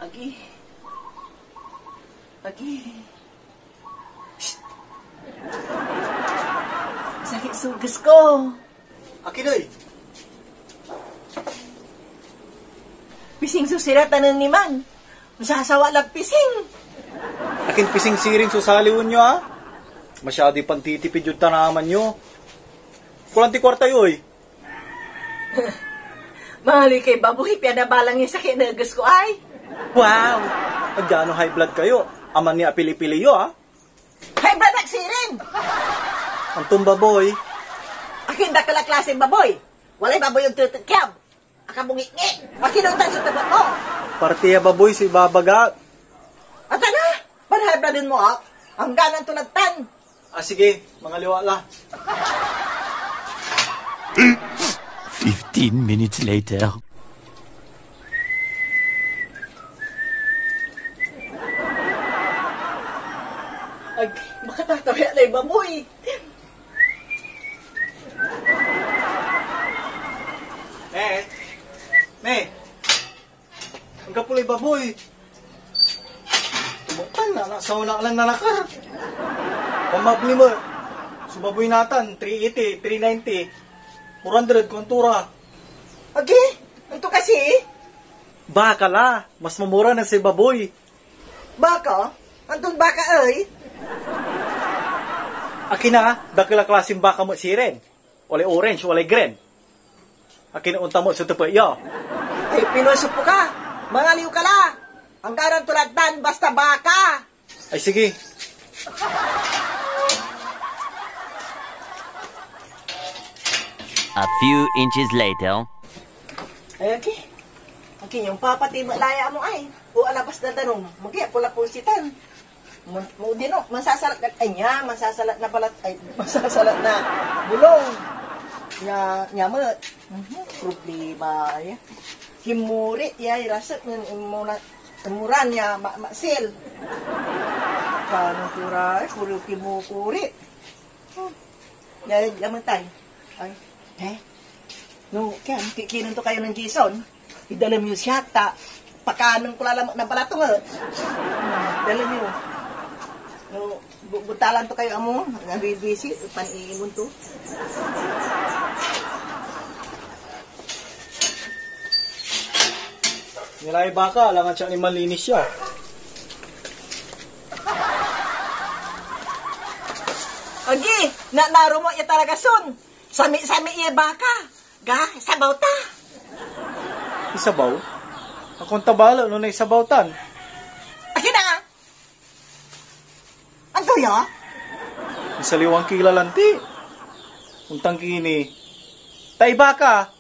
Agi. Agi. Shh. Sakit sugas ko. Akiday. Pising susiratan ni man. Masasawa lang pising. Akin pising siring susaliwan nyo ha. Masyado pantitipid yung tanaman nyo. Kulanti kwarta yoy. Mahali kay baboy, pianabalang yung sakit na gas ko ay. Wow! Agano high blood kayo. Aman ni apili-pili yo ha. High blood nagsirin. Antong baboy. Akin da kala klaseng baboy. Walay baboy yung tutikyab. Akabungi-ngi. Akin ang tayo sa tabat mo. Partiya baboy si babaga. At na, high blood din mo ha. Ang ganang tulad tan. Sige, mga liwala. 15 minutes later. Ay, makatatawi alay baboy. Ang kapulay baboy. Tumukan na, nasauna lang nalakar. Pamabli mo. Subaboy natan, 380, 390, 400 kontura. Agi, ito kasi. Baka la, mas mamura na si baboy. Baka? Antong baka ay? Akin na, dakila klaseng baka mo siren. Walay orange, walay green. Akin na unta mo sa tupa, yo. Ay, pinusupo ka. Mangaliw ka la. Ang garang tulad tan, basta baka. Ay, sige. A few inches later. Ay, okay. Okay, yung papati malaya mo ay. O alabas na tanong. Magkaya pula po sitan. Mo din o, masasalat na kanya, masasalat na balat, ay, masasalat na bulong. Nya mo, problema, ya. Himurit, ya, irasat, muran, ya, maksil. Kanong turay, puro kimukurit. Ya, yaman tayo. Ay, no, kikinan to kayo ng Jason. Idala mo yung siyata. Pakanong kulalamak na balatong, dala mo. No, butalan to kayo amo, nabibisi, pan-iimon to. Nilay baka, alangan siya ni malinis siya. Agi, naro mo iya talaga son. Sami-sami iya baka. Ga, sabaw ta. Isabaw? Akong tabala, no na isabawtan. Agi na. Ang tuyo? Isa liwang kilalanti. Untang kini. Tay baka.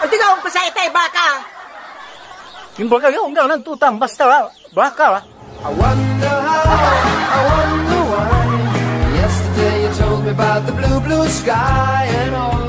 Ang tingawang ko sa itay baka. Yung baka yung ganang tutang, basta baka. I wonder why. Yesterday you told me about the blue, blue sky and all